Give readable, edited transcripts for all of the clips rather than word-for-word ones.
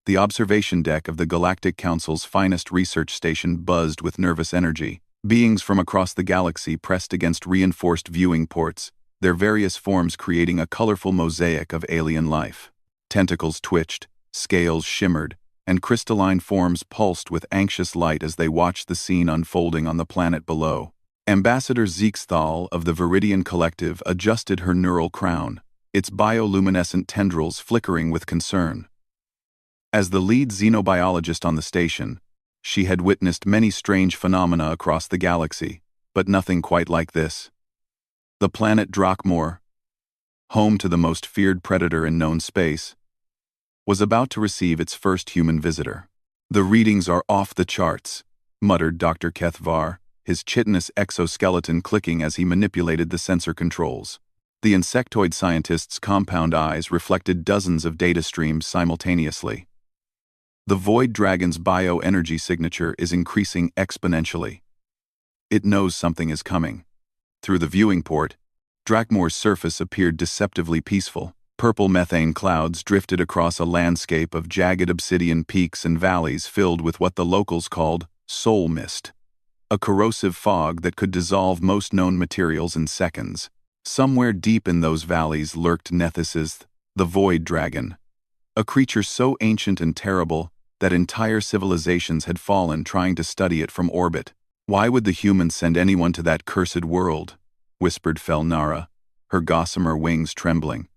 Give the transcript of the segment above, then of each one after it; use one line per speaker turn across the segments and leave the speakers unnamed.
The observation deck of the Galactic Council's finest research station buzzed with nervous energy. Beings from across the galaxy pressed against reinforced viewing ports, their various forms creating a colorful mosaic of alien life. Tentacles twitched, scales shimmered, and crystalline forms pulsed with anxious light as they watched the scene unfolding on the planet below. Ambassador Zeekthal of the Viridian Collective adjusted her neural crown, its bioluminescent tendrils flickering with concern. As the lead xenobiologist on the station, she had witnessed many strange phenomena across the galaxy, but nothing quite like this. The planet Drakmor, home to the most feared predator in known space, was about to receive its first human visitor. "The readings are off the charts," muttered Dr. Kethvar, his chitinous exoskeleton clicking as he manipulated the sensor controls. The insectoid scientist's compound eyes reflected dozens of data streams simultaneously. The Void Dragon's bioenergy signature is increasing exponentially. It knows something is coming. Through the viewing port, Drakmor's surface appeared deceptively peaceful. Purple methane clouds drifted across a landscape of jagged obsidian peaks and valleys filled with what the locals called soul mist, a corrosive fog that could dissolve most known materials in seconds. Somewhere deep in those valleys lurked Nethysith, the Void Dragon, a creature so ancient and terrible that entire civilizations had fallen trying to study it from orbit. "Why would the humans send anyone to that cursed world?" whispered Felnara, her gossamer wings trembling.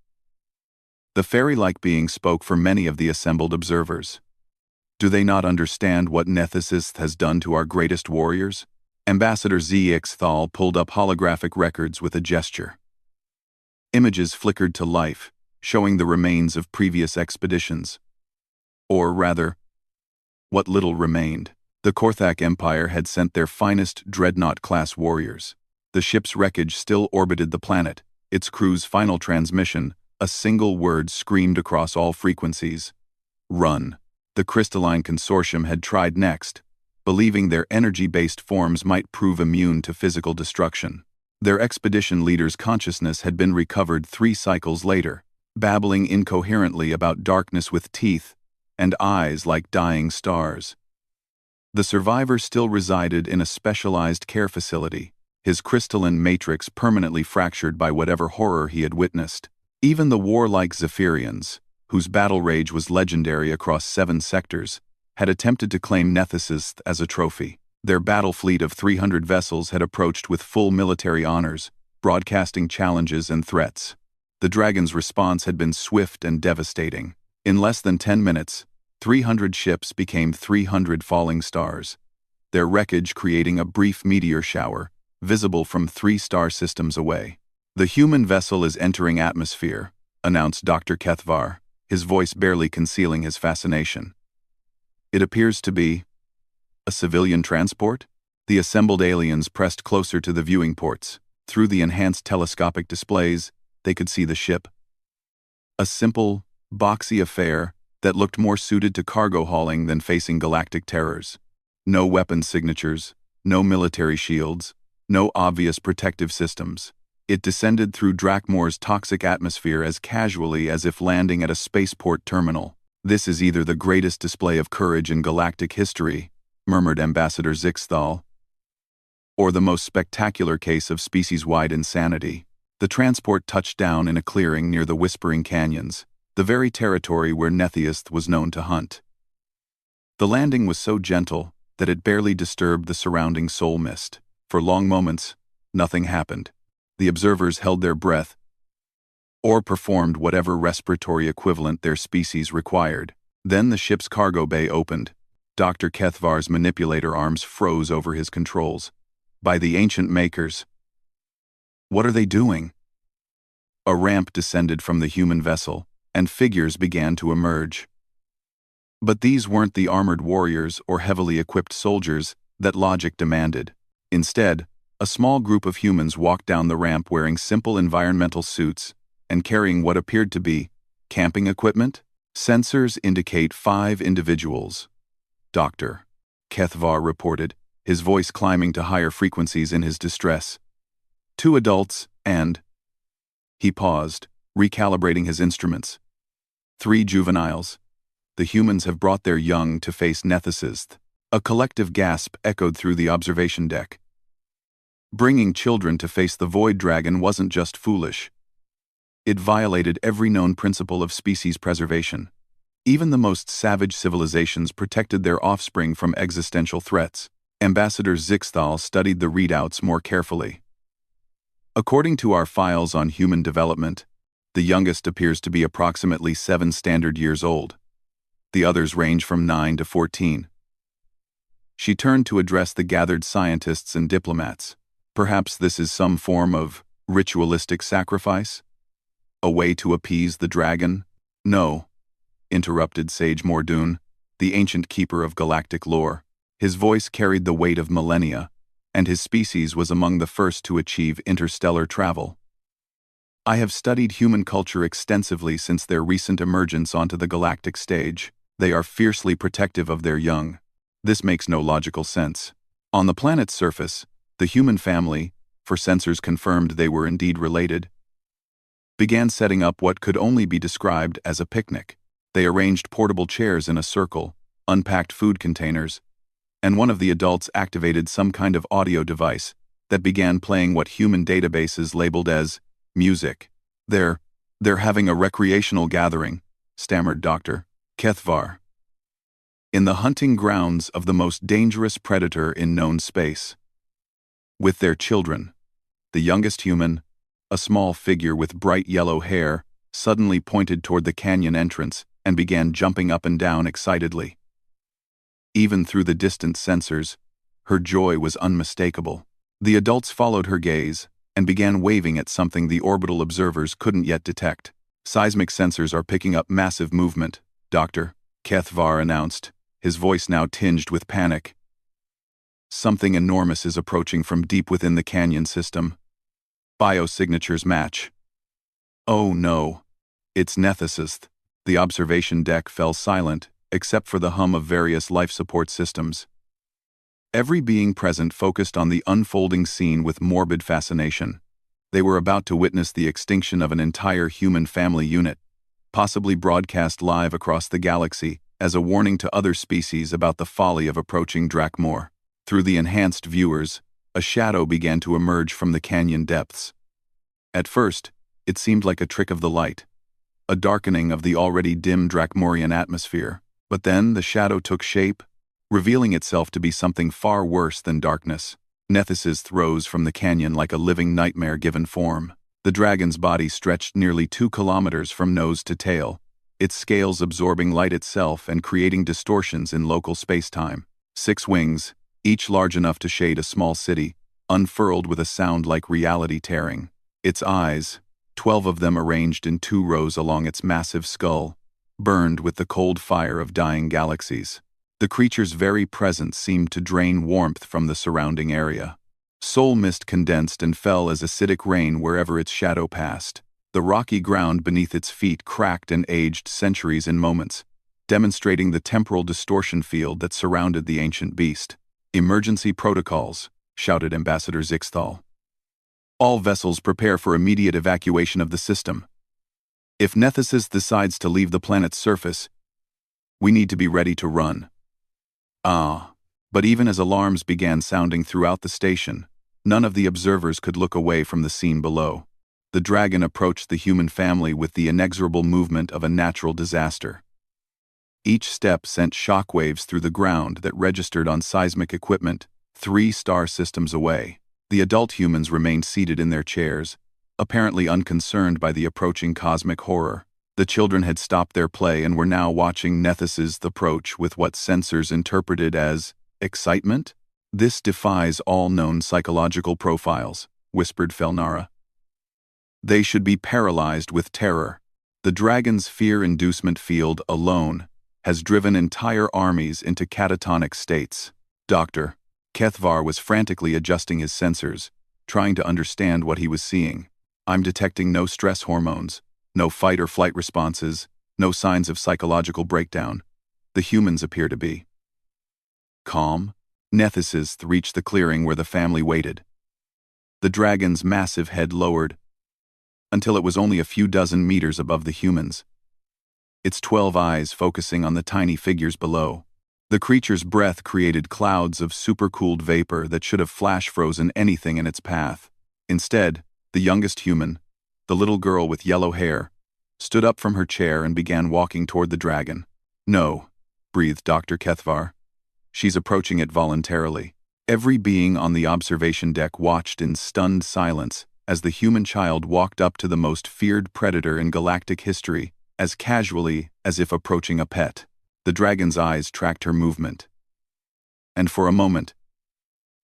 The fairy-like being spoke for many of the assembled observers. "Do they not understand what Nethysith has done to our greatest warriors?" Ambassador Zeekthal pulled up holographic records with a gesture. Images flickered to life, showing the remains of previous expeditions. Or rather, what little remained. The Korthak Empire had sent their finest dreadnought-class warriors. The ship's wreckage still orbited the planet, its crew's final transmission, a single word screamed across all frequencies: "Run." The crystalline consortium had tried next, believing their energy-based forms might prove immune to physical destruction. Their expedition leader's consciousness had been recovered 3 cycles later, babbling incoherently about darkness with teeth and eyes like dying stars. The survivor still resided in a specialized care facility, his crystalline matrix permanently fractured by whatever horror he had witnessed. Even the warlike Zephyrians, whose battle rage was legendary across 7 sectors, had attempted to claim Nethysith as a trophy. Their battle fleet of 300 vessels had approached with full military honors, broadcasting challenges and threats. The dragon's response had been swift and devastating. In less than 10 minutes, 300 ships became 300 falling stars, their wreckage creating a brief meteor shower, visible from 3 star systems away. "The human vessel is entering atmosphere," announced Dr. Kethvar, his voice barely concealing his fascination. "It appears to be a civilian transport?" The assembled aliens pressed closer to the viewing ports. Through the enhanced telescopic displays, they could see the ship. A simple, boxy affair that looked more suited to cargo hauling than facing galactic terrors. No weapon signatures, no military shields, no obvious protective systems. It descended through Drakmor's toxic atmosphere as casually as if landing at a spaceport terminal. "This is either the greatest display of courage in galactic history," murmured Ambassador Zeekthal, "or the most spectacular case of species-wide insanity." The transport touched down in a clearing near the Whispering Canyons, the very territory where Nethysith was known to hunt. The landing was so gentle that it barely disturbed the surrounding soul mist. For long moments, nothing happened. The observers held their breath, or performed whatever respiratory equivalent their species required. Then the ship's cargo bay opened. Dr. Kethvar's manipulator arms froze over his controls. "By the ancient makers. What are they doing?" A ramp descended from the human vessel, and figures began to emerge. But these weren't the armored warriors or heavily equipped soldiers that logic demanded. Instead, a small group of humans walked down the ramp wearing simple environmental suits and carrying what appeared to be camping equipment. "Sensors indicate 5 individuals," Dr. Kethvar reported, his voice climbing to higher frequencies in his distress. "2 adults and—" He paused, recalibrating his instruments. "3 juveniles. The humans have brought their young to face Nethicist. A collective gasp echoed through the observation deck. Bringing children to face the Void Dragon wasn't just foolish. It violated every known principle of species preservation. Even the most savage civilizations protected their offspring from existential threats. Ambassador Zixthal studied the readouts more carefully. According to our files on human development, the youngest appears to be approximately 7 standard years old. The others range from 9 to 14. She turned to address the gathered scientists and diplomats. Perhaps this is some form of ritualistic sacrifice? A way to appease the dragon? No, interrupted Sage Mordoon, the ancient keeper of galactic lore. His voice carried the weight of millennia, and his species was among the first to achieve interstellar travel. I have studied human culture extensively since their recent emergence onto the galactic stage. They are fiercely protective of their young. This makes no logical sense. On the planet's surface, the human family, for sensors confirmed they were indeed related, began setting up what could only be described as a picnic. They arranged portable chairs in a circle, unpacked food containers, and one of the adults activated some kind of audio device that began playing what human databases labeled as music. They're having a recreational gathering, stammered Dr. Kethvar. In the hunting grounds of the most dangerous predator in known space. With their children, the youngest human, a small figure with bright yellow hair, suddenly pointed toward the canyon entrance and began jumping up and down excitedly. Even through the distant sensors, her joy was unmistakable. The adults followed her gaze and began waving at something the orbital observers couldn't yet detect. Seismic sensors are picking up massive movement, Dr. Kethvar announced, his voice now tinged with panic. Something enormous is approaching from deep within the canyon system. Biosignatures match. Oh no. It's Nethicist. The observation deck fell silent, except for the hum of various life support systems. Every being present focused on the unfolding scene with morbid fascination. They were about to witness the extinction of an entire human family unit, possibly broadcast live across the galaxy as a warning to other species about the folly of approaching Drakmor. Through the enhanced viewers, a shadow began to emerge from the canyon depths. At first, it seemed like a trick of the light, a darkening of the already dim Drakmorian atmosphere. But then the shadow took shape, revealing itself to be something far worse than darkness. Nethicist rose from the canyon like a living nightmare given form. The dragon's body stretched nearly 2 kilometers from nose to tail, its scales absorbing light itself and creating distortions in local space-time. 6 wings, each large enough to shade a small city, unfurled with a sound like reality tearing. Its eyes, 12 of them arranged in 2 rows along its massive skull, burned with the cold fire of dying galaxies. The creature's very presence seemed to drain warmth from the surrounding area. Soul mist condensed and fell as acidic rain wherever its shadow passed. The rocky ground beneath its feet cracked and aged centuries in moments, demonstrating the temporal distortion field that surrounded the ancient beast. Emergency protocols, shouted Ambassador Zixthal. All vessels prepare for immediate evacuation of the system. If Nethicist decides to leave the planet's surface, we need to be ready to run. But even as alarms began sounding throughout the station, none of the observers could look away from the scene below. The dragon approached the human family with the inexorable movement of a natural disaster. Each step sent shockwaves through the ground that registered on seismic equipment 3 star systems away. The adult humans remained seated in their chairs, apparently unconcerned by the approaching cosmic horror. The children had stopped their play and were now watching Nethicist's approach with what sensors interpreted as excitement. This defies all known psychological profiles, whispered Felnara. They should be paralyzed with terror. The dragon's fear-inducement field alone has driven entire armies into catatonic states. Dr. Kethvar was frantically adjusting his sensors, trying to understand what he was seeing. I'm detecting no stress hormones, no fight or flight responses, no signs of psychological breakdown. The humans appear to be calm. Nethicist reached the clearing where the family waited. The dragon's massive head lowered until it was only a few dozen meters above the humans. its 12 eyes focusing on the tiny figures below. The creature's breath created clouds of supercooled vapor that should have flash-frozen anything in its path. Instead, the youngest human, the little girl with yellow hair, stood up from her chair and began walking toward the dragon. "No," breathed Dr. Kethvar. "She's approaching it voluntarily." Every being on the observation deck watched in stunned silence as the human child walked up to the most feared predator in galactic history, as casually as if approaching a pet. The dragon's eyes tracked her movement. And for a moment,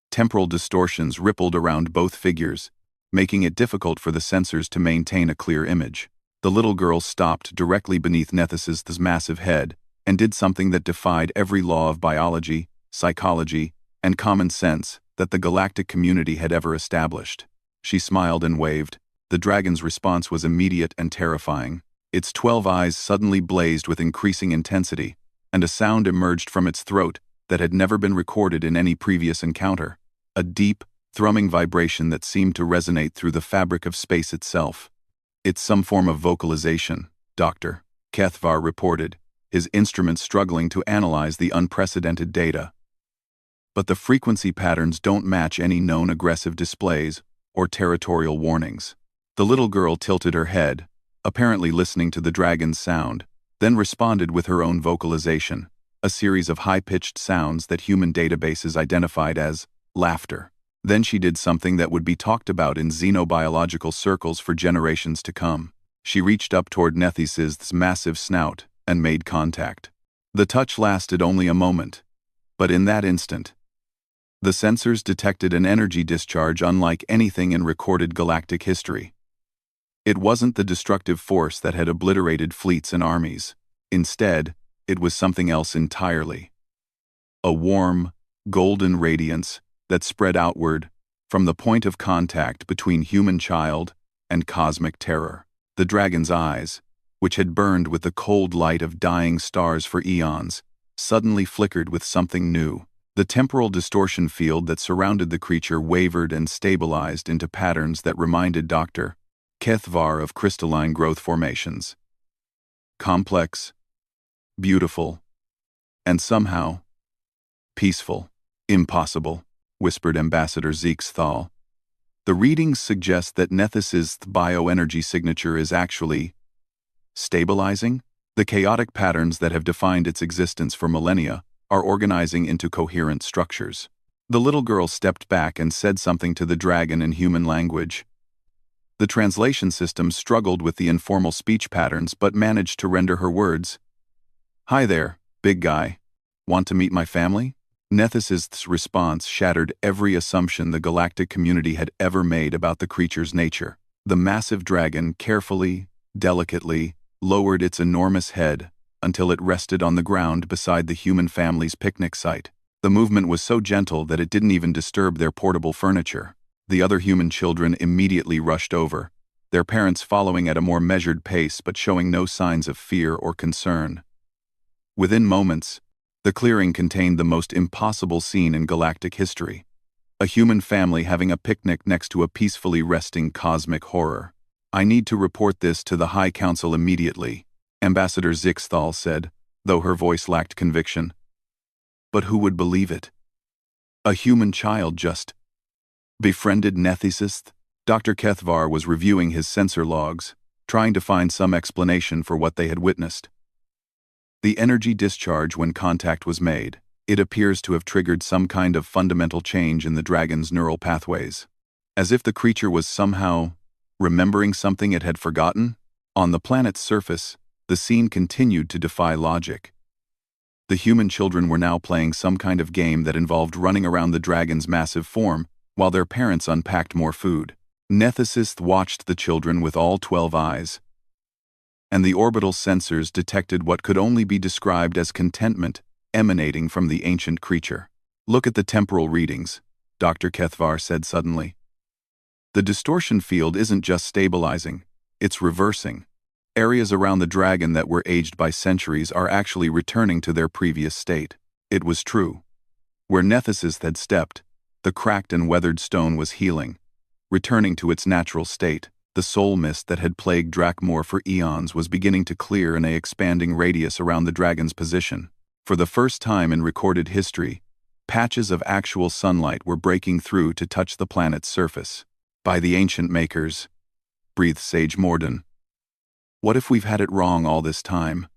temporal distortions rippled around both figures, making it difficult for the sensors to maintain a clear image. The little girl stopped directly beneath Nethys's massive head and did something that defied every law of biology, psychology, and common sense that the galactic community had ever established. She smiled and waved. The dragon's response was immediate and terrifying. Its 12 eyes suddenly blazed with increasing intensity, and a sound emerged from its throat that had never been recorded in any previous encounter. A deep, thrumming vibration that seemed to resonate through the fabric of space itself. "It's some form of vocalization," Dr. Kethvar reported, his instruments struggling to analyze the unprecedented data. "But the frequency patterns don't match any known aggressive displays or territorial warnings." The little girl tilted her head, apparently listening to the dragon's sound, then responded with her own vocalization, a series of high-pitched sounds that human databases identified as laughter. Then she did something that would be talked about in xenobiological circles for generations to come. She reached up toward Nethys's massive snout and made contact. The touch lasted only a moment, but in that instant, the sensors detected an energy discharge unlike anything in recorded galactic history. It wasn't the destructive force that had obliterated fleets and armies. Instead, it was something else entirely. A warm, golden radiance that spread outward from the point of contact between human child and cosmic terror. The dragon's eyes, which had burned with the cold light of dying stars for eons, suddenly flickered with something new. The temporal distortion field that surrounded the creature wavered and stabilized into patterns that reminded Dr. Kethvar of crystalline growth formations. Complex, beautiful, and somehow peaceful. "Impossible," whispered Ambassador Zeeks-Thal. "The readings suggest that Nethys's bioenergy signature is actually stabilizing. The chaotic patterns that have defined its existence for millennia are organizing into coherent structures." The little girl stepped back and said something to the dragon in human language. The translation system struggled with the informal speech patterns but managed to render her words. "Hi there, big guy. Want to meet my family?" Nethys's response shattered every assumption the galactic community had ever made about the creature's nature. The massive dragon carefully, delicately, lowered its enormous head until it rested on the ground beside the human family's picnic site. The movement was so gentle that it didn't even disturb their portable furniture. The other human children immediately rushed over, their parents following at a more measured pace but showing no signs of fear or concern. Within moments, the clearing contained the most impossible scene in galactic history. A human family having a picnic next to a peacefully resting cosmic horror. "I need to report this to the High Council immediately," Ambassador Zeeks-Thal said, though her voice lacked conviction. But who would believe it? A human child just befriended Nethys? Dr. Kethvar was reviewing his sensor logs, trying to find some explanation for what they had witnessed. The energy discharge when contact was made, it appears to have triggered some kind of fundamental change in the dragon's neural pathways. As if the creature was somehow remembering something it had forgotten. On the planet's surface, the scene continued to defy logic. The human children were now playing some kind of game that involved running around the dragon's massive form, while their parents unpacked more food. Nethys watched the children with all 12 eyes, and the orbital sensors detected what could only be described as contentment emanating from the ancient creature. "Look at the temporal readings," Dr. Kethvar said suddenly. "The distortion field isn't just stabilizing, it's reversing. Areas around the dragon that were aged by centuries are actually returning to their previous state." It was true. Where Nethys had stepped, the cracked and weathered stone was healing, returning to its natural state. The soul mist that had plagued Drakmor for eons was beginning to clear in an expanding radius around the dragon's position. For the first time in recorded history, patches of actual sunlight were breaking through to touch the planet's surface. By the ancient makers, breathed Sage Morden. What if we've had it wrong all this time?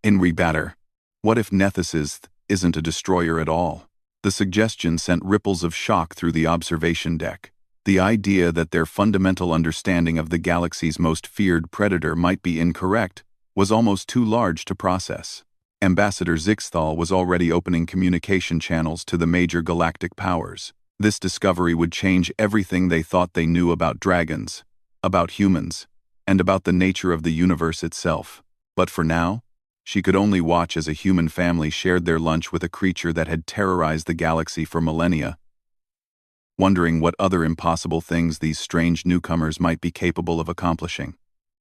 In rebatter, what if Nethys isn't a destroyer at all? The suggestion sent ripples of shock through the observation deck. The idea that their fundamental understanding of the galaxy's most feared predator might be incorrect was almost too large to process. Ambassador Zixthal was already opening communication channels to the major galactic powers. This discovery would change everything they thought they knew about dragons, about humans, and about the nature of the universe itself. But for now, she could only watch as a human family shared their lunch with a creature that had terrorized the galaxy for millennia, wondering what other impossible things these strange newcomers might be capable of accomplishing.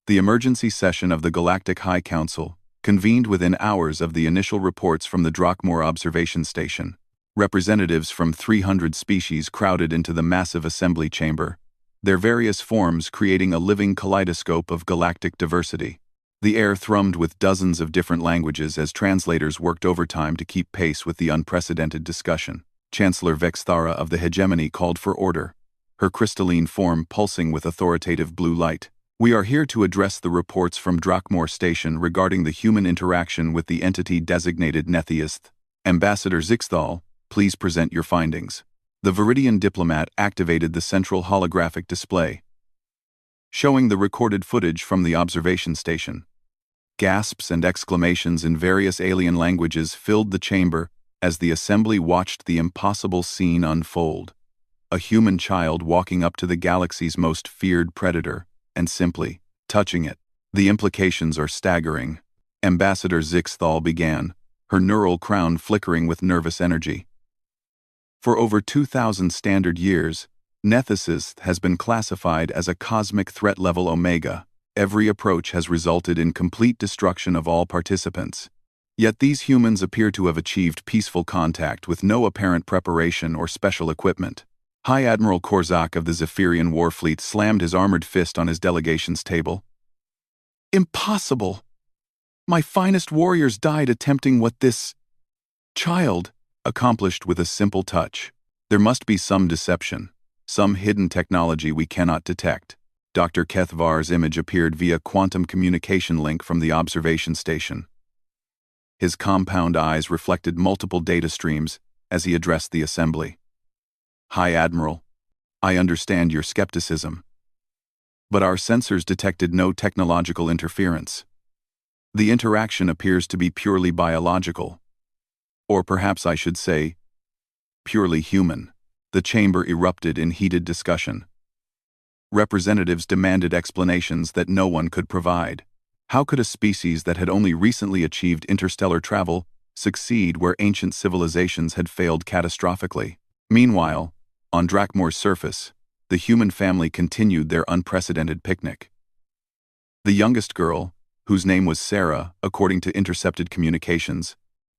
The emergency session of the Galactic High Council convened within hours of the initial reports from the Drakmor observation station. Representatives from 300 species crowded into the massive assembly chamber, their various forms creating a living kaleidoscope of galactic diversity. The air thrummed with dozens of different languages as translators worked overtime to keep pace with the unprecedented discussion. Chancellor Vexthara of the Hegemony called for order, her crystalline form pulsing with authoritative blue light. We are here to address the reports from Drakmor Station regarding the human interaction with the entity designated Nethys. Ambassador Zixthal, please present your findings. The Viridian diplomat activated the central holographic display, showing the recorded footage from the observation station. Gasps and exclamations in various alien languages filled the chamber as the assembly watched the impossible scene unfold. A human child walking up to the galaxy's most feared predator and simply touching it. The implications are staggering. Ambassador Zixthal began, her neural crown flickering with nervous energy. For over 2,000 standard years, Nethys has been classified as a cosmic threat level Omega. Every approach has resulted in complete destruction of all participants. Yet these humans appear to have achieved peaceful contact with no apparent preparation or special equipment. High Admiral Korzak of the Zephyrian Warfleet slammed his armored fist on his delegation's table. Impossible! My finest warriors died attempting what this child accomplished with a simple touch. There must be some deception, some hidden technology we cannot detect. Dr. Kethvar's image appeared via quantum communication link from the observation station. His compound eyes reflected multiple data streams as he addressed the assembly. High Admiral, I understand your skepticism, but our sensors detected no technological interference. The interaction appears to be purely biological, or perhaps I should say, purely human. The chamber erupted in heated discussion. Representatives demanded explanations that no one could provide. How could a species that had only recently achieved interstellar travel succeed where ancient civilizations had failed catastrophically? Meanwhile, on Drakmor's surface, the human family continued their unprecedented picnic. The youngest girl, whose name was Sarah, according to intercepted communications,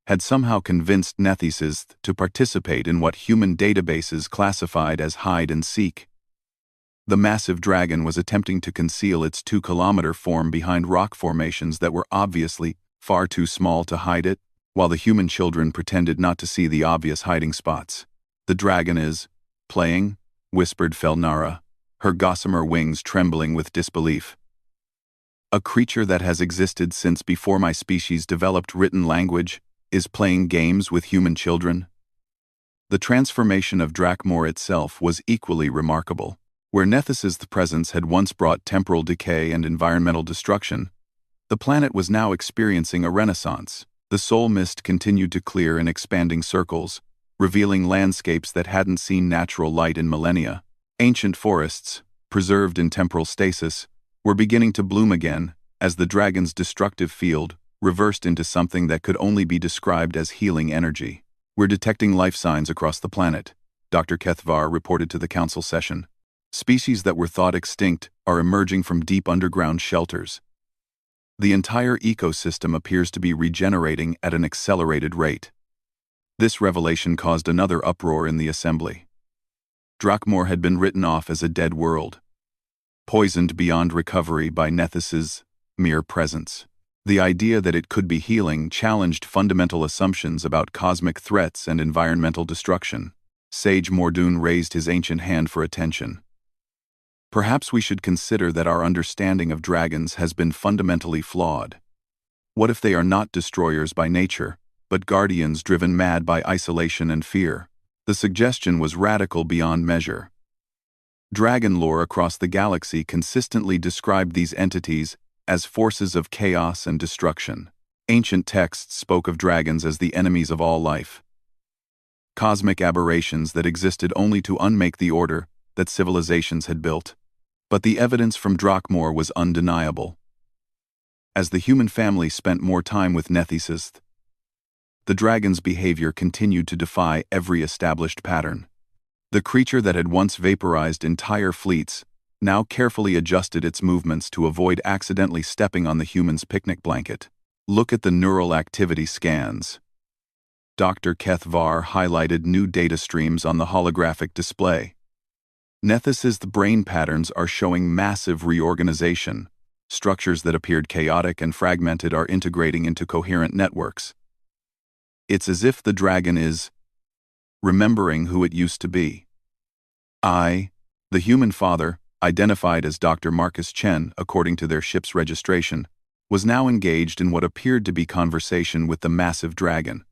had somehow convinced Nethys to participate in what human databases classified as hide and seek. The massive dragon was attempting to conceal its 2-kilometer form behind rock formations that were obviously far too small to hide it, while the human children pretended not to see the obvious hiding spots. The dragon is playing, whispered Felnara, her gossamer wings trembling with disbelief. A creature that has existed since before my species developed written language is playing games with human children? The transformation of Drakmor itself was equally remarkable. Where Nethys' presence had once brought temporal decay and environmental destruction, the planet was now experiencing a renaissance. The soul mist continued to clear in expanding circles, revealing landscapes that hadn't seen natural light in millennia. Ancient forests, preserved in temporal stasis, were beginning to bloom again as the dragon's destructive field reversed into something that could only be described as healing energy. We're detecting life signs across the planet, Dr. Kethvar reported to the council session. Species that were thought extinct are emerging from deep underground shelters. The entire ecosystem appears to be regenerating at an accelerated rate. This revelation caused another uproar in the assembly. Drakmor had been written off as a dead world. poisoned beyond recovery by Nethys's mere presence. The idea that it could be healing challenged fundamental assumptions about cosmic threats and environmental destruction. Sage Mordoon raised his ancient hand for attention. Perhaps we should consider that our understanding of dragons has been fundamentally flawed. What if they are not destroyers by nature, but guardians driven mad by isolation and fear? The suggestion was radical beyond measure. Dragon lore across the galaxy consistently described these entities as forces of chaos and destruction. Ancient texts spoke of dragons as the enemies of all life, cosmic aberrations that existed only to unmake the order that civilizations had built. But the evidence from Drakmor was undeniable. As the human family spent more time with Nethys, the dragon's behavior continued to defy every established pattern. The creature that had once vaporized entire fleets now carefully adjusted its movements to avoid accidentally stepping on the human's picnic blanket. Look at the neural activity scans. Dr. Kethvar highlighted new data streams on the holographic display. Nethys's brain patterns are showing massive reorganization. Structures that appeared chaotic and fragmented are integrating into coherent networks. It's as if the dragon is remembering who it used to be. I, the human father, identified as Dr. Marcus Chen according to their ship's registration, was now engaged in what appeared to be conversation with the massive dragon.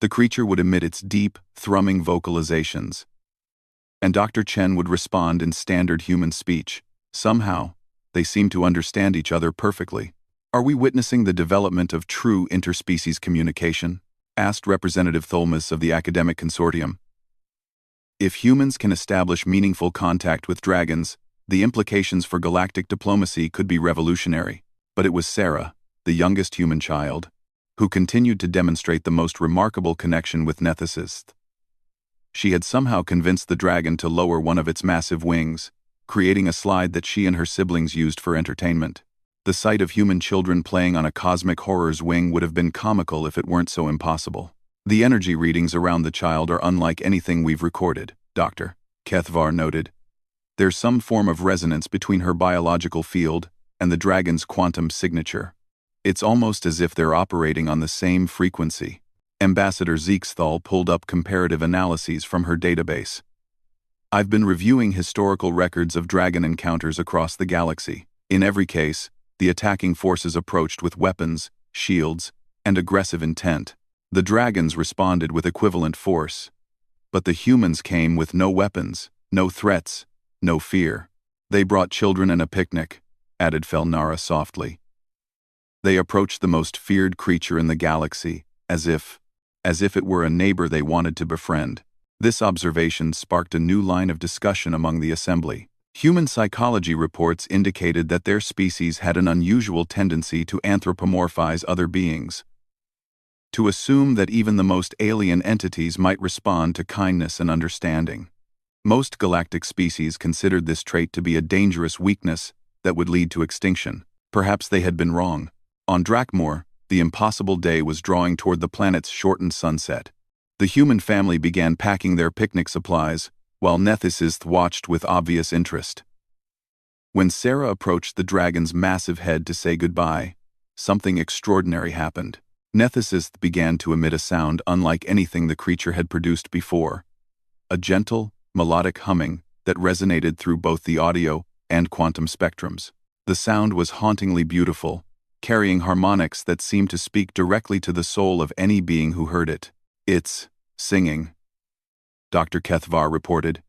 The creature would emit its deep, thrumming vocalizations, and Dr. Chen would respond in standard human speech. Somehow, they seemed to understand each other perfectly. Are we witnessing the development of true interspecies communication? Asked Representative Tholmas of the Academic Consortium. If humans can establish meaningful contact with dragons, the implications for galactic diplomacy could be revolutionary. But it was Sarah, the youngest human child, who continued to demonstrate the most remarkable connection with Nethys. She had somehow convinced the dragon to lower one of its massive wings, creating a slide that she and her siblings used for entertainment. The sight of human children playing on a cosmic horror's wing would have been comical if it weren't so impossible. The energy readings around the child are unlike anything we've recorded, Dr. Kethvar noted. There's some form of resonance between her biological field and the dragon's quantum signature. It's almost as if they're operating on the same frequency. Ambassador Zeekthal pulled up comparative analyses from her database. I've been reviewing historical records of dragon encounters across the galaxy. In every case, the attacking forces approached with weapons, shields, and aggressive intent. The dragons responded with equivalent force. But the humans came with no weapons, no threats, no fear. They brought children and a picnic, added Felnara softly. They approached the most feared creature in the galaxy, as if it were a neighbor they wanted to befriend. This observation sparked a new line of discussion among the assembly. Human psychology reports indicated that their species had an unusual tendency to anthropomorphize other beings, to assume that even the most alien entities might respond to kindness and understanding. Most galactic species considered this trait to be a dangerous weakness that would lead to extinction. Perhaps they had been wrong. On Drakmor, the impossible day was drawing toward the planet's shortened sunset. The human family began packing their picnic supplies, while Nethys watched with obvious interest. When Sarah approached the dragon's massive head to say goodbye, something extraordinary happened. Nethys began to emit a sound unlike anything the creature had produced before. A gentle, melodic humming that resonated through both the audio and quantum spectrums. The sound was hauntingly beautiful, carrying harmonics that seemed to speak directly to the soul of any being who heard it. It's singing, Dr. Kethvar reported,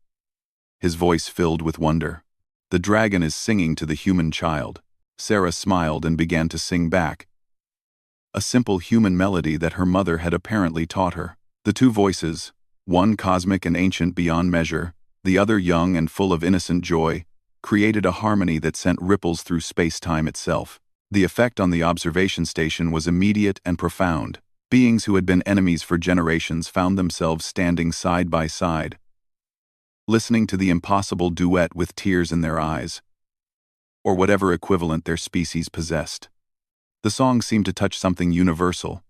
his voice filled with wonder. The dragon is singing to the human child. Sarah smiled and began to sing back, a simple human melody that her mother had apparently taught her. The two voices, one cosmic and ancient beyond measure, the other young and full of innocent joy, created a harmony that sent ripples through space-time itself. The effect on the observation station was immediate and profound. Beings who had been enemies for generations found themselves standing side by side, listening to the impossible duet with tears in their eyes, or whatever equivalent their species possessed. The song seemed to touch something universal,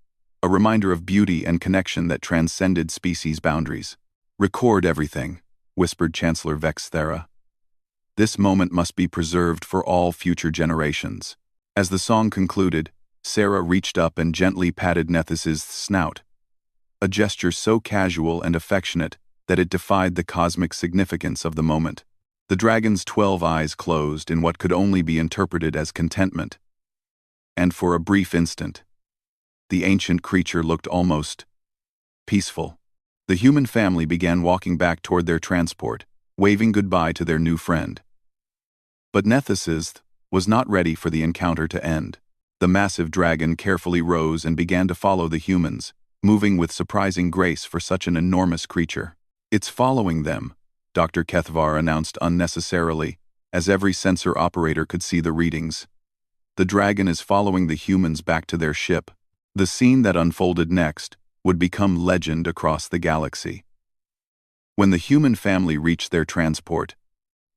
a reminder of beauty and connection that transcended species boundaries. "Record everything," whispered Chancellor Vex Thera. This moment must be preserved for all future generations. As the song concluded, Sarah reached up and gently patted Nethys's snout, a gesture so casual and affectionate that it defied the cosmic significance of the moment. The dragon's 12 eyes closed in what could only be interpreted as contentment. And for a brief instant, the ancient creature looked almost peaceful. The human family began walking back toward their transport, waving goodbye to their new friend. But Nethys was not ready for the encounter to end. The massive dragon carefully rose and began to follow the humans, moving with surprising grace for such an enormous creature. "It's following them," Dr. Kethvar announced unnecessarily, as every sensor operator could see the readings. "The dragon is following the humans back to their ship." The scene that unfolded next would become legend across the galaxy. When the human family reached their transport,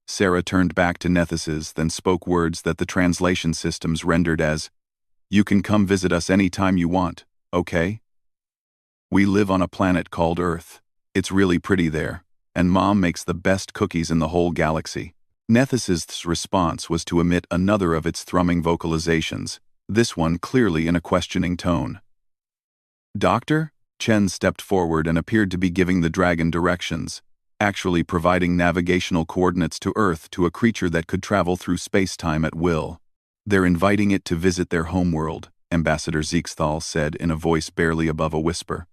Sarah turned back to Nethys, then spoke words that the translation systems rendered as, "You can come visit us anytime you want, okay? We live on a planet called Earth. It's really pretty there, and Mom makes the best cookies in the whole galaxy." Nethys' response was to emit another of its thrumming vocalizations, this one clearly in a questioning tone. "Doctor?" Chen stepped forward and appeared to be giving the dragon directions, actually providing navigational coordinates to Earth to a creature that could travel through space-time at will. "They're inviting it to visit their homeworld," Ambassador Zeekthal said in a voice barely above a whisper.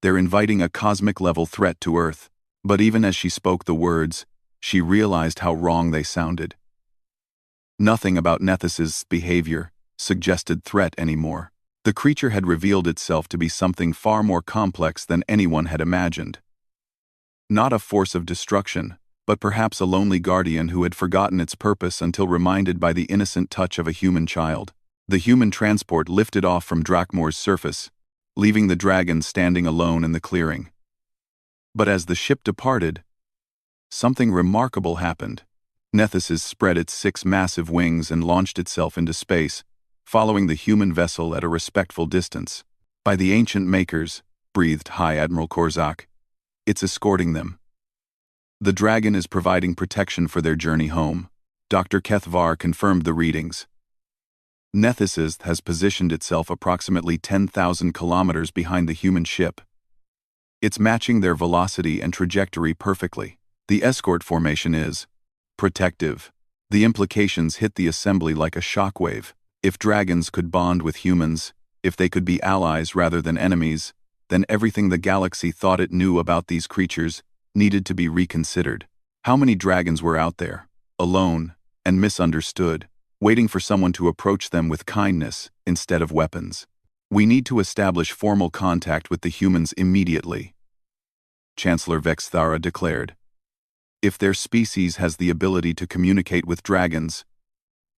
"They're inviting a cosmic-level threat to Earth." But even as she spoke the words, she realized how wrong they sounded. Nothing about Nethys' behavior suggested threat anymore. The creature had revealed itself to be something far more complex than anyone had imagined. Not a force of destruction, but perhaps a lonely guardian who had forgotten its purpose until reminded by the innocent touch of a human child. The human transport lifted off from Drakmor's surface, leaving the dragon standing alone in the clearing. But as the ship departed, something remarkable happened. Nethys spread its 6 massive wings and launched itself into space, following the human vessel at a respectful distance. "By the ancient makers," breathed High Admiral Korzak, "it's escorting them. The dragon is providing protection for their journey home." Dr. Kethvar confirmed the readings. Nethys has positioned itself approximately 10,000 kilometers behind the human ship. It's matching their velocity and trajectory perfectly. The escort formation is protective. The implications hit the assembly like a shockwave. If dragons could bond with humans, if they could be allies rather than enemies, then everything the galaxy thought it knew about these creatures needed to be reconsidered. How many dragons were out there, alone and misunderstood, waiting for someone to approach them with kindness instead of weapons? "We need to establish formal contact with the humans immediately," Chancellor Vexthara declared. "If their species has the ability to communicate with dragons,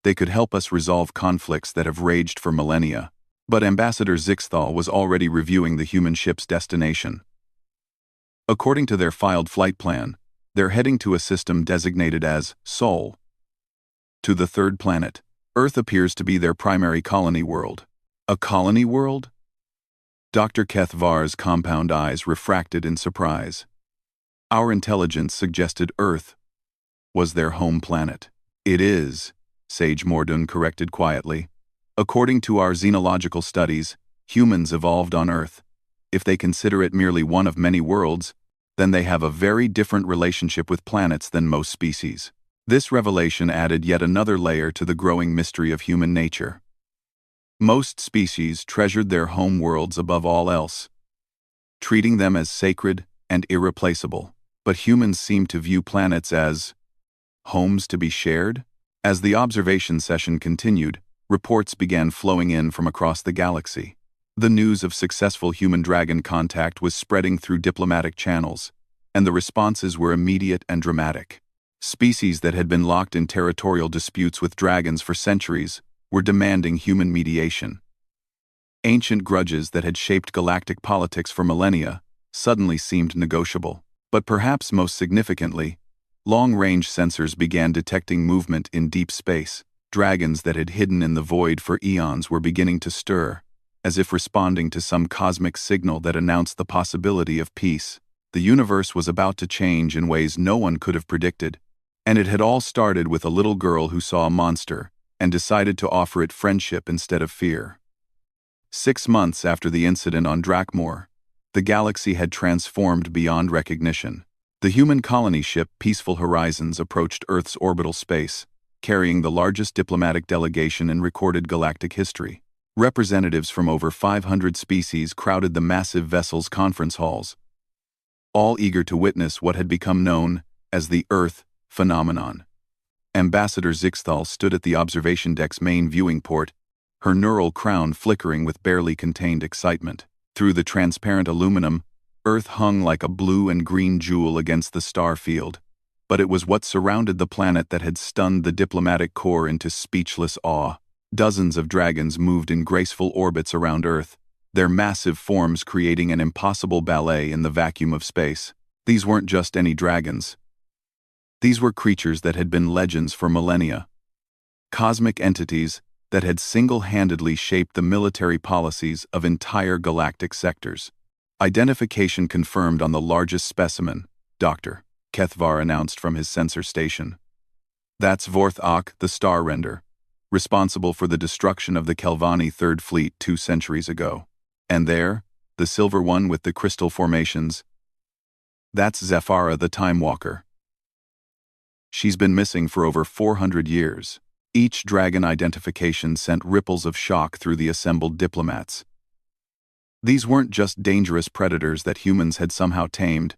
they could help us resolve conflicts that have raged for millennia." But Ambassador Zixthal was already reviewing the human ship's destination. According to their filed flight plan, they're heading to a system designated as Sol. To the 3rd planet. Earth appears to be their primary colony world. A colony world? Dr. Kethvar's compound eyes refracted in surprise. "Our intelligence suggested Earth was their home planet." "It is," Sage Mordun corrected quietly. "According to our xenological studies, humans evolved on Earth. If they consider it merely one of many worlds, then they have a very different relationship with planets than most species." This revelation added yet another layer to the growing mystery of human nature. Most species treasured their home worlds above all else, treating them as sacred and irreplaceable. But humans seem to view planets as homes to be shared. As the observation session continued, reports began flowing in from across the galaxy. The news of successful human-dragon contact was spreading through diplomatic channels, and the responses were immediate and dramatic. Species that had been locked in territorial disputes with dragons for centuries were demanding human mediation. Ancient grudges that had shaped galactic politics for millennia suddenly seemed negotiable. But perhaps most significantly, long-range sensors began detecting movement in deep space. Dragons that had hidden in the void for eons were beginning to stir, as if responding to some cosmic signal that announced the possibility of peace. The universe was about to change in ways no one could have predicted, And it had all started with a little girl who saw a monster and decided to offer it friendship instead of fear. 6 months after the incident on Drakmor, the galaxy had transformed beyond recognition. The human colony ship Peaceful Horizons approached Earth's orbital space, carrying the largest diplomatic delegation in recorded galactic history. Representatives from over 500 species crowded the massive vessel's conference halls, all eager to witness what had become known as the Earth phenomenon. Ambassador Zixthal stood at the observation deck's main viewing port, her neural crown flickering with barely contained excitement. Through the transparent aluminum, Earth hung like a blue and green jewel against the star field. But it was what surrounded the planet that had stunned the diplomatic corps into speechless awe. Dozens of dragons moved in graceful orbits around Earth, their massive forms creating an impossible ballet in the vacuum of space. These weren't just any dragons. These were creatures that had been legends for millennia. Cosmic entities that had single-handedly shaped the military policies of entire galactic sectors. Identification confirmed on the largest specimen, Dr. Kethvar announced from his sensor station. That's Vorth Ak, the Star Render, responsible for the destruction of the Kelvani Third Fleet 2 centuries ago. And there, the silver one with the crystal formations. That's Zephyra the Time Walker. She's been missing for over 400 years. Each dragon identification sent ripples of shock through the assembled diplomats. These weren't just dangerous predators that humans had somehow tamed.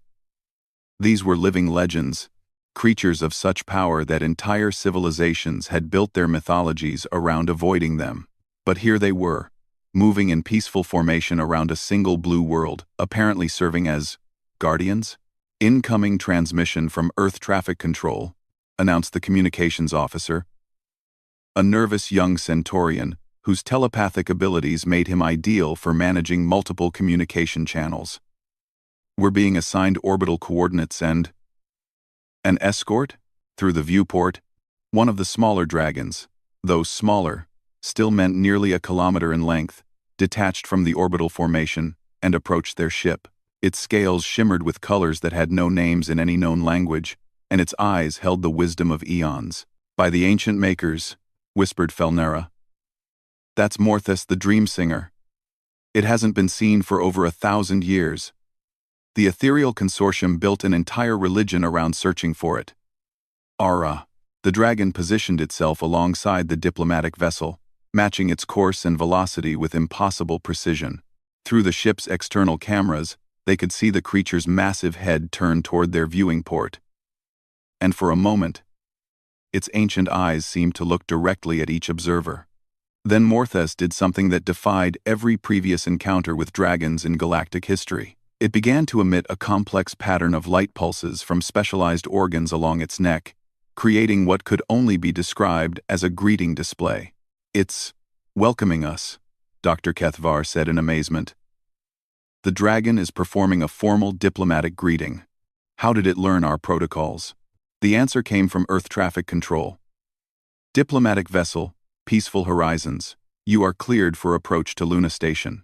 These were living legends, creatures of such power that entire civilizations had built their mythologies around avoiding them. But here they were, moving in peaceful formation around a single blue world, apparently serving as guardians. Incoming transmission from Earth Traffic Control, announced the communications officer, a nervous young Centaurian whose telepathic abilities made him ideal for managing multiple communication channels. We're being assigned orbital coordinates and an escort? Through the viewport, one of the smaller dragons, though smaller, still meant nearly a kilometer in length, detached from the orbital formation and approached their ship. Its scales shimmered with colors that had no names in any known language, and its eyes held the wisdom of eons. By the ancient makers, whispered Felnera. That's Morthus the Dream Singer. It hasn't been seen for over 1,000 years. The ethereal consortium built an entire religion around searching for it. Ara. The dragon positioned itself alongside the diplomatic vessel, matching its course and velocity with impossible precision. Through the ship's external cameras, they could see the creature's massive head turn toward their viewing port. And for a moment, its ancient eyes seemed to look directly at each observer. Then Morthus did something that defied every previous encounter with dragons in galactic history. It began to emit a complex pattern of light pulses from specialized organs along its neck, creating what could only be described as a greeting display. It's welcoming us, Dr. Kethvar said in amazement. The dragon is performing a formal diplomatic greeting. How did it learn our protocols? The answer came from Earth Traffic Control. Diplomatic vessel, Peaceful Horizons, you are cleared for approach to Luna Station.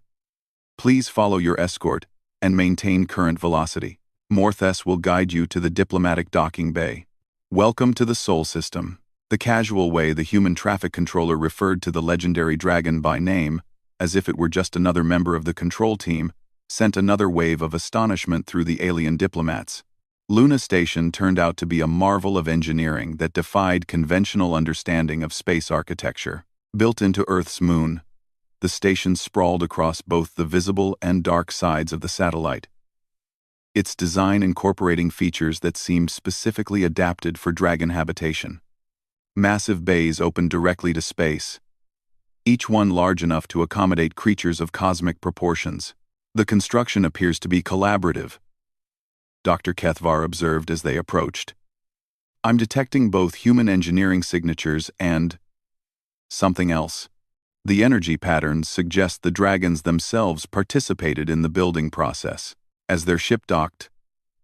Please follow your escort and maintain current velocity. Morthus will guide you to the diplomatic docking bay. Welcome to the Sol System. The casual way the human traffic controller referred to the legendary dragon by name, as if it were just another member of the control team, sent another wave of astonishment through the alien diplomats. Luna Station turned out to be a marvel of engineering that defied conventional understanding of space architecture. Built into Earth's moon, the station sprawled across both the visible and dark sides of the satellite. Its design incorporating features that seemed specifically adapted for dragon habitation. Massive bays opened directly to space, each one large enough to accommodate creatures of cosmic proportions. The construction appears to be collaborative, Dr. Kethvar observed as they approached. I'm detecting both human engineering signatures and something else. The energy patterns suggest the dragons themselves participated in the building process. As their ship docked,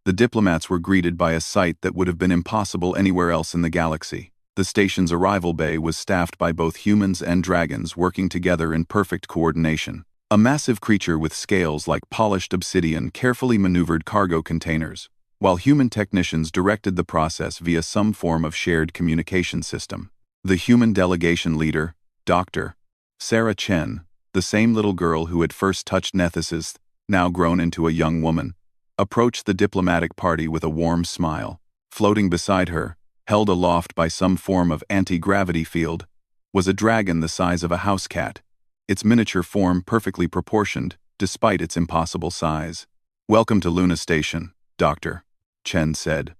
the diplomats were greeted by a sight that would have been impossible anywhere else in the galaxy. The station's arrival bay was staffed by both humans and dragons working together in perfect coordination. A massive creature with scales like polished obsidian carefully maneuvered cargo containers, while human technicians directed the process via some form of shared communication system. The human delegation leader, Dr. Sarah Chen, the same little girl who had first touched Nethysist, now grown into a young woman, approached the diplomatic party with a warm smile. Floating beside her, held aloft by some form of anti-gravity field, was a dragon the size of a house cat, its miniature form perfectly proportioned, despite its impossible size. "Welcome to Luna Station, Doctor," Chen said,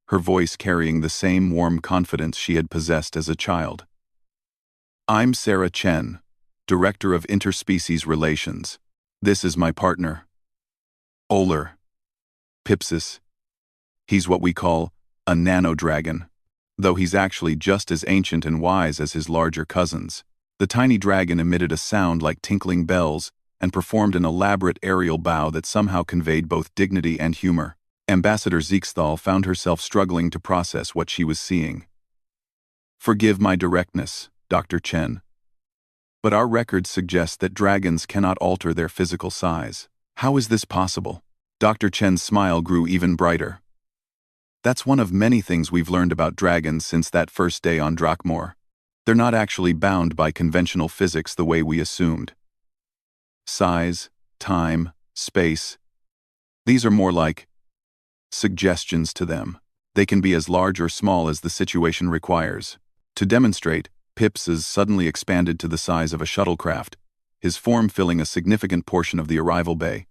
her voice carrying the same warm confidence she had possessed as a child. "I'm Sarah Chen, Director of Interspecies Relations. This is my partner, Oler Pipsis. He's what we call a nano-dragon, though he's actually just as ancient and wise as his larger cousins." The tiny dragon emitted a sound like tinkling bells and performed an elaborate aerial bow that somehow conveyed both dignity and humor. Ambassador Zeeksthal found herself struggling to process what she was seeing. "Forgive my directness, Dr. Chen, but our records suggest that dragons cannot alter their physical size. How is this possible?" Dr. Chen's smile grew even brighter. "That's one of many things we've learned about dragons since that first day on Drakmor. They're not actually bound by conventional physics the way we assumed. Size, time, space, these are more like suggestions to them. They can be as large or small as the situation requires." To demonstrate, Pips is suddenly expanded to the size of a shuttlecraft, his form filling a significant portion of the arrival bay.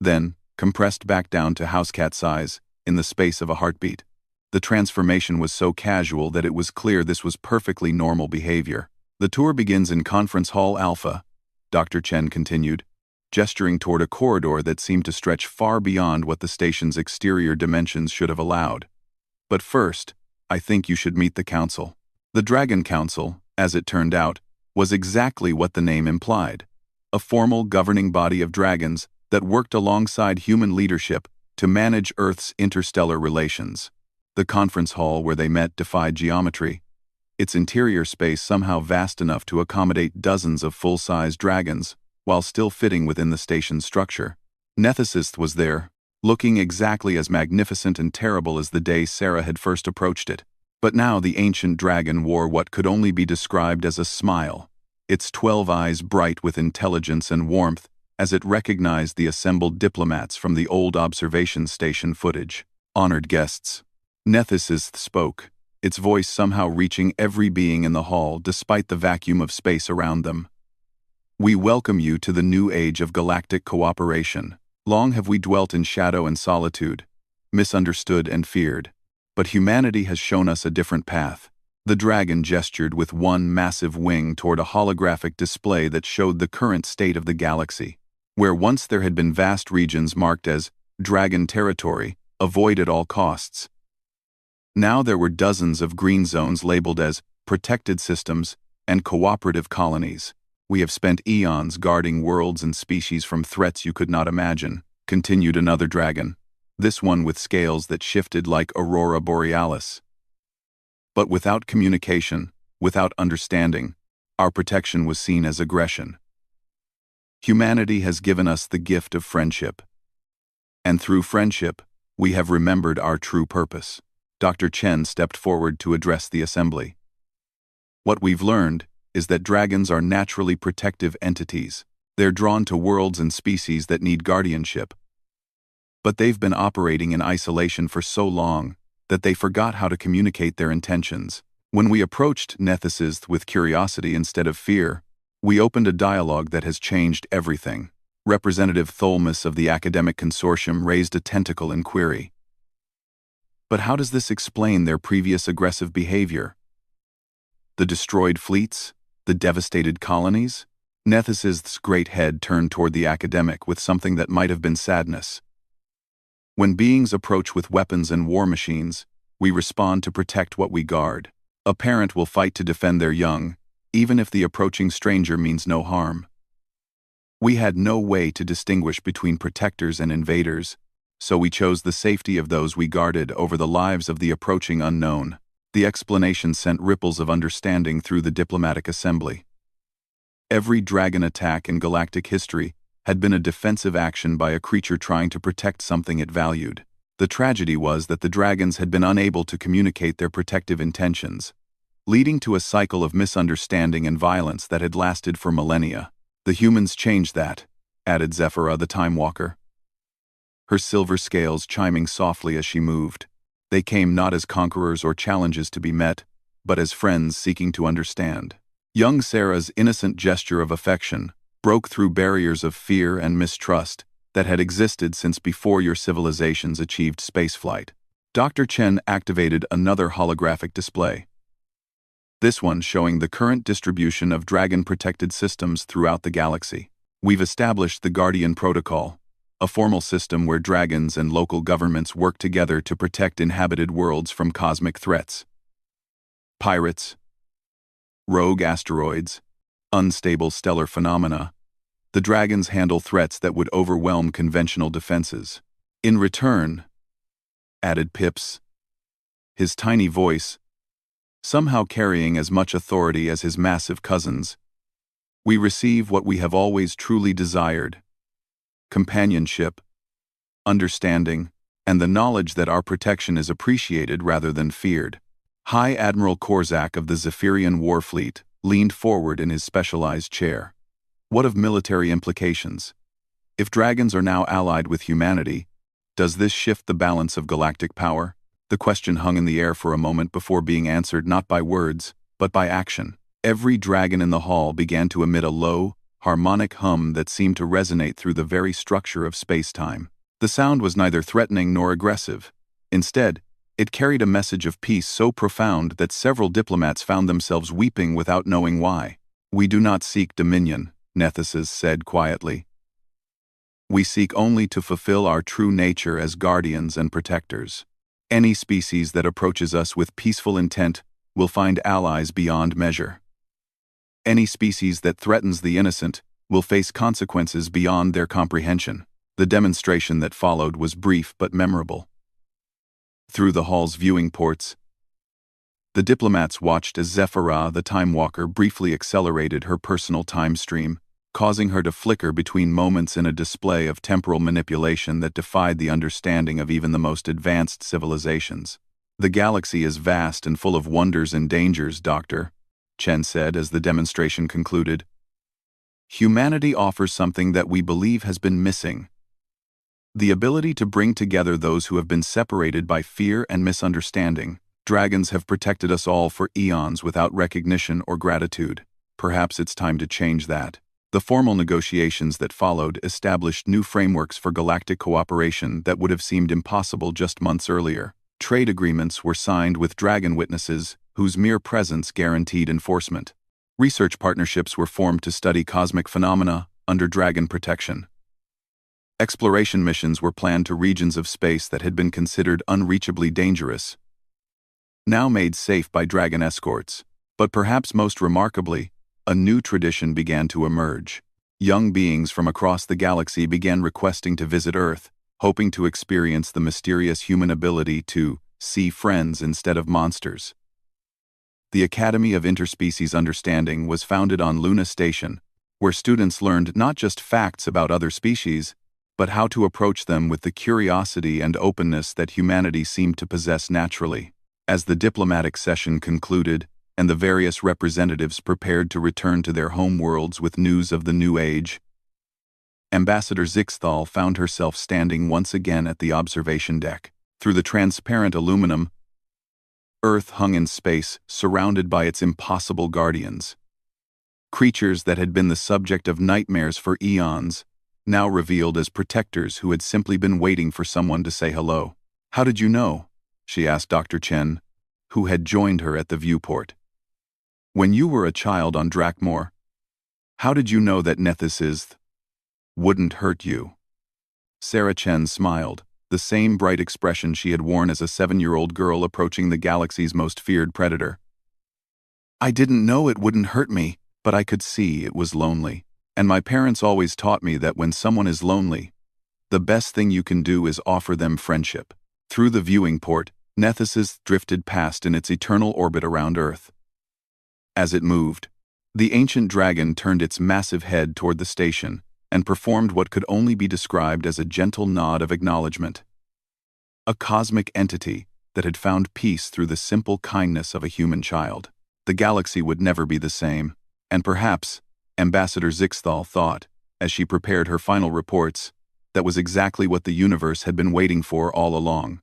Then, compressed back down to housecat size, in the space of a heartbeat. The transformation was so casual that it was clear this was perfectly normal behavior. "The tour begins in Conference Hall Alpha," Dr. Chen continued, gesturing toward a corridor that seemed to stretch far beyond what the station's exterior dimensions should have allowed. "But first, I think you should meet the Council." The Dragon Council, as it turned out, was exactly what the name implied: a formal governing body of dragons that worked alongside human leadership to manage Earth's interstellar relations. The conference hall where they met defied geometry, its interior space somehow vast enough to accommodate dozens of full-size dragons, while still fitting within the station's structure. Nethysist was there, looking exactly as magnificent and terrible as the day Sarah had first approached it. But now the ancient dragon wore what could only be described as a smile, its 12 eyes bright with intelligence and warmth as it recognized the assembled diplomats from the old observation station footage. "Honored guests," Nethysist spoke, its voice somehow reaching every being in the hall despite the vacuum of space around them. "We welcome you to the new age of galactic cooperation. Long have we dwelt in shadow and solitude, misunderstood and feared. But humanity has shown us a different path." The dragon gestured with one massive wing toward a holographic display that showed the current state of the galaxy. Where once there had been vast regions marked as dragon territory, avoid at all costs, now there were dozens of green zones labeled as protected systems and cooperative colonies. "We have spent eons guarding worlds and species from threats you could not imagine," continued another dragon, this one with scales that shifted like Aurora Borealis. "But without communication, without understanding, our protection was seen as aggression. Humanity has given us the gift of friendship. And through friendship, we have remembered our true purpose." Dr. Chen stepped forward to address the assembly. "What we've learned is that dragons are naturally protective entities. They're drawn to worlds and species that need guardianship. But they've been operating in isolation for so long that they forgot how to communicate their intentions. When we approached Nethysist with curiosity instead of fear, we opened a dialogue that has changed everything." Representative Tholmus of the Academic Consortium raised a tentacle in query. "But how does this explain their previous aggressive behavior? The destroyed fleets? The devastated colonies?" Nethysist's great head turned toward the academic with something that might have been sadness. "When beings approach with weapons and war machines, we respond to protect what we guard. A parent will fight to defend their young, even if the approaching stranger means no harm. We had no way to distinguish between protectors and invaders, so we chose the safety of those we guarded over the lives of the approaching unknown." The explanation sent ripples of understanding through the diplomatic assembly. Every dragon attack in galactic history had been a defensive action by a creature trying to protect something it valued. The tragedy was that the dragons had been unable to communicate their protective intentions, leading to a cycle of misunderstanding and violence that had lasted for millennia. The humans changed that, added Zephyra the Time Walker, her silver scales chiming softly as she moved. They came not as conquerors or challenges to be met, but as friends seeking to understand. Young Sarah's innocent gesture of affection broke through barriers of fear and mistrust that had existed since before your civilizations achieved spaceflight. Dr. Chen activated another holographic display, this one showing the current distribution of dragon-protected systems throughout the galaxy. We've established the Guardian Protocol, a formal system where dragons and local governments work together to protect inhabited worlds from cosmic threats. Pirates, rogue asteroids, unstable stellar phenomena. The dragons handle threats that would overwhelm conventional defenses. In return, added Pips, his tiny voice somehow carrying as much authority as his massive cousins, we receive what we have always truly desired: companionship, understanding, and the knowledge that our protection is appreciated rather than feared. High Admiral Korzak of the Zephyrian Warfleet leaned forward in his specialized chair. What of military implications? If dragons are now allied with humanity, does this shift the balance of galactic power? The question hung in the air for a moment before being answered not by words, but by action. Every dragon in the hall began to emit a low, harmonic hum that seemed to resonate through the very structure of space-time. The sound was neither threatening nor aggressive. Instead, it carried a message of peace so profound that several diplomats found themselves weeping without knowing why. "We do not seek dominion," Nethesis said quietly. "We seek only to fulfill our true nature as guardians and protectors. Any species that approaches us with peaceful intent will find allies beyond measure. Any species that threatens the innocent will face consequences beyond their comprehension." The demonstration that followed was brief but memorable. Through the hall's viewing ports, the diplomats watched as Zephyra the Time Walker briefly accelerated her personal time stream, causing her to flicker between moments in a display of temporal manipulation that defied the understanding of even the most advanced civilizations. "The galaxy is vast and full of wonders and dangers, Doctor," Chen said as the demonstration concluded. "Humanity offers something that we believe has been missing: the ability to bring together those who have been separated by fear and misunderstanding. Dragons have protected us all for eons without recognition or gratitude. Perhaps it's time to change that." The formal negotiations that followed established new frameworks for galactic cooperation that would have seemed impossible just months earlier. Trade agreements were signed with dragon witnesses whose mere presence guaranteed enforcement. Research partnerships were formed to study cosmic phenomena under dragon protection. Exploration missions were planned to regions of space that had been considered unreachably dangerous, now made safe by dragon escorts. But perhaps most remarkably, a new tradition began to emerge. Young beings from across the galaxy began requesting to visit Earth, hoping to experience the mysterious human ability to see friends instead of monsters. The Academy of Interspecies Understanding was founded on Luna Station, where students learned not just facts about other species, but how to approach them with the curiosity and openness that humanity seemed to possess naturally. As the diplomatic session concluded, and the various representatives prepared to return to their home worlds with news of the new age, Ambassador Zixthal found herself standing once again at the observation deck. Through the transparent aluminum, Earth hung in space, surrounded by its impossible guardians. Creatures that had been the subject of nightmares for eons, now revealed as protectors who had simply been waiting for someone to say hello. "How did you know?" she asked Dr. Chen, who had joined her at the viewport. "When you were a child on Drakmor, how did you know that Nethesis wouldn't hurt you?" Sarah Chen smiled, the same bright expression she had worn as a 7-year-old girl approaching the galaxy's most feared predator. "I didn't know it wouldn't hurt me, but I could see it was lonely. And my parents always taught me that when someone is lonely, the best thing you can do is offer them friendship." Through the viewing port, Nethesis drifted past in its eternal orbit around Earth. As it moved, the ancient dragon turned its massive head toward the station and performed what could only be described as a gentle nod of acknowledgement. A cosmic entity that had found peace through the simple kindness of a human child. The galaxy would never be the same, and perhaps, Ambassador Zixthal thought, as she prepared her final reports, that was exactly what the universe had been waiting for all along.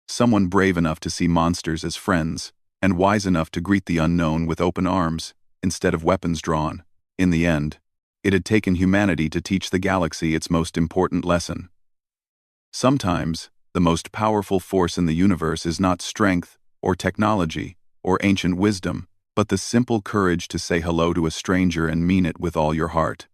Someone brave enough to see monsters as friends, and wise enough to greet the unknown with open arms, instead of weapons drawn. In the end, it had taken humanity to teach the galaxy its most important lesson. Sometimes, the most powerful force in the universe is not strength, or technology, or ancient wisdom, but the simple courage to say hello to a stranger and mean it with all your heart.